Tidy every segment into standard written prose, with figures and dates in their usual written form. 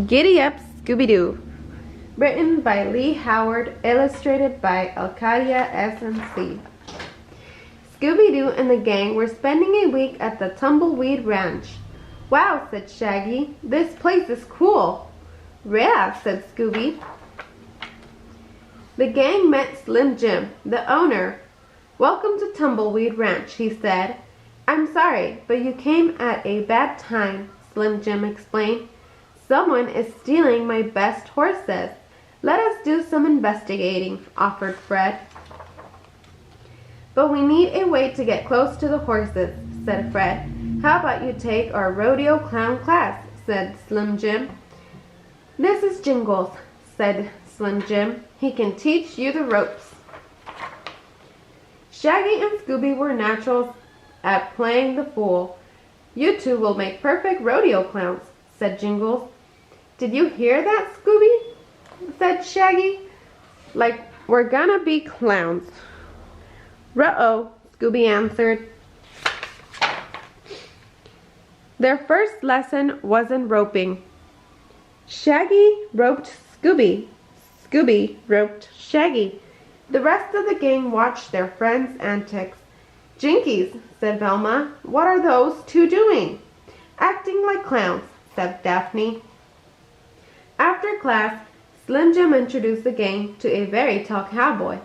Giddy Up, Scooby-Doo. Written by Lee Howard, illustrated by ALCADIA S&C. Scooby-Doo and the gang were spending a week at the Tumbleweed Ranch. "Wow," said Shaggy, "this place is cool." "Yeah," said Scooby. The gang met Slim Jim, the owner. "Welcome to Tumbleweed Ranch," he said. "I'm sorry, but you came at a bad time," Slim Jim explained. "Someone is stealing my best horses. Let us do some investigating," offered Fred. "But we need a way to get close to the horses," said Fred. "How about you take our rodeo clown class?" said Slim Jim. "This is Jingles," said Slim Jim. "He can teach you the ropes." Shaggy and Scooby were naturals at playing the fool. "You two will make perfect rodeo clowns," said Jingles. "Did you hear that, Scooby?" said Shaggy. "Like we're gonna be clowns." "Ruh-oh," Scooby answered. Their first lesson was in roping. Shaggy roped Scooby. Scooby roped Shaggy. The rest of the gang watched their friends' antics. "Jinkies," said Velma. "What are those two doing?" "Acting like clowns," said Daphne. After class, Slim Jim introduced the gang to a very tall cowboy.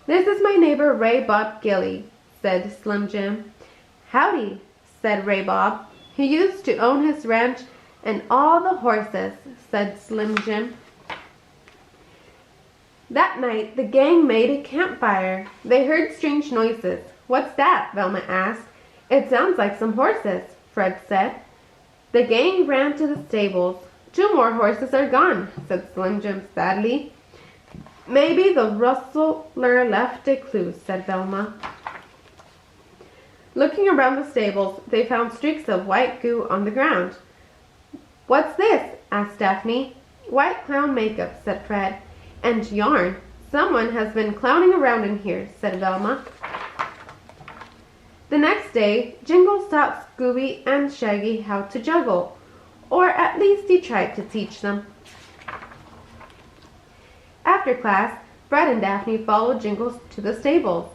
"This is my neighbor Ray Bob Gilly," said Slim Jim. "Howdy," said Ray Bob. "He used to own his ranch and all the horses," said Slim Jim. That night, the gang made a campfire. They heard strange noises. "What's that?" Velma asked. "It sounds like some horses," Fred said. The gang ran to the stables. "Two more horses are gone," said Slim Jim sadly. "Maybe the rustler left a clue," said Velma. Looking around the stables, they found streaks of white goo on the ground. "What's this?" asked Daphne. "White clown makeup," said Fred. "And yarn. Someone has been clowning around in here," said Velma. The next day, Jingles taught Scooby and Shaggy how to juggle, or at least he tried to teach them. After class, Fred and Daphne followed Jingles to the stables.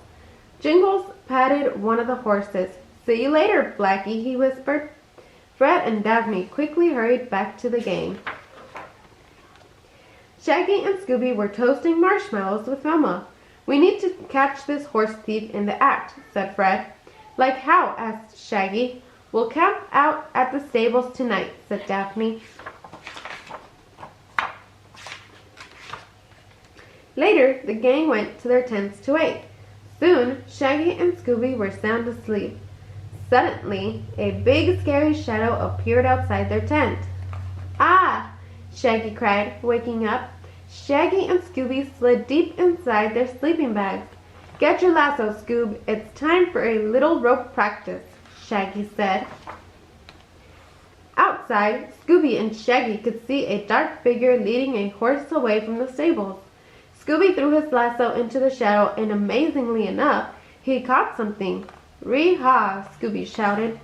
Jingles patted one of the horses. "See you later, Blackie," he whispered. Fred and Daphne quickly hurried back to the gang. Shaggy and Scooby were toasting marshmallows with Velma. "We need to catch this horse thief in the act," said Fred. "Like how?" asked Shaggy. "We'll camp out at the stables tonight," said Daphne. Later, the gang went to their tents to wait. Soon, Shaggy and Scooby were sound asleep. Suddenly, a big scary shadow appeared outside their tent. "Ah!" Shaggy cried, waking up. Shaggy and Scooby slid deep inside their sleeping bags. "Get your lasso, Scoob. It's time for a little rope practice," Shaggy said. Outside, Scooby and Shaggy could see a dark figure leading a horse away from the stables. Scooby threw his lasso into the shadow, and amazingly enough, he caught something. "Ree-haw!" Scooby shouted.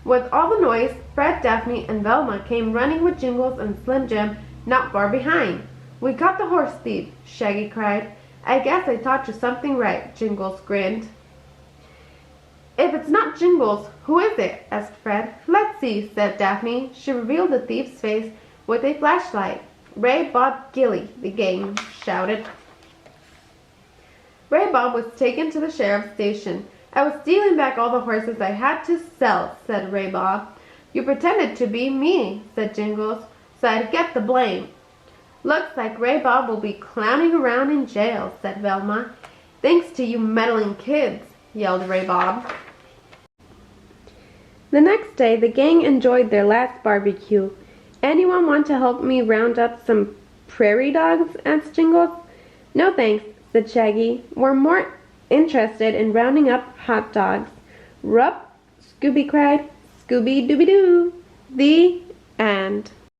With all the noise, Fred, Daphne, and Velma came running with Jingles and Slim Jim not far behind. "We caught the horse thief," Shaggy cried. "I guess I taught you something right," Jingles grinned. "If it's not Jingles, who is it?" asked Fred. "Let's see," said Daphne. She revealed the thief's face with a flashlight. "Ray Bob Gilly," the gang shouted. Ray Bob was taken to the sheriff's station. "I was stealing back all the horses I had to sell," said Ray Bob. "You pretended to be me," said Jingles, "so I'd get the blame." "Looks like Ray Bob will be clowning around in jail," said Velma. "Thanks to you meddling kids," yelled Ray Bob. The next day, the gang enjoyed their last barbecue. "Anyone want to help me round up some prairie dogs?" asked Jingles. "No thanks," said Shaggy. "We're more interested in rounding up hot dogs." "Rup!" Scooby cried. "Scooby-Dooby-Doo!" The end.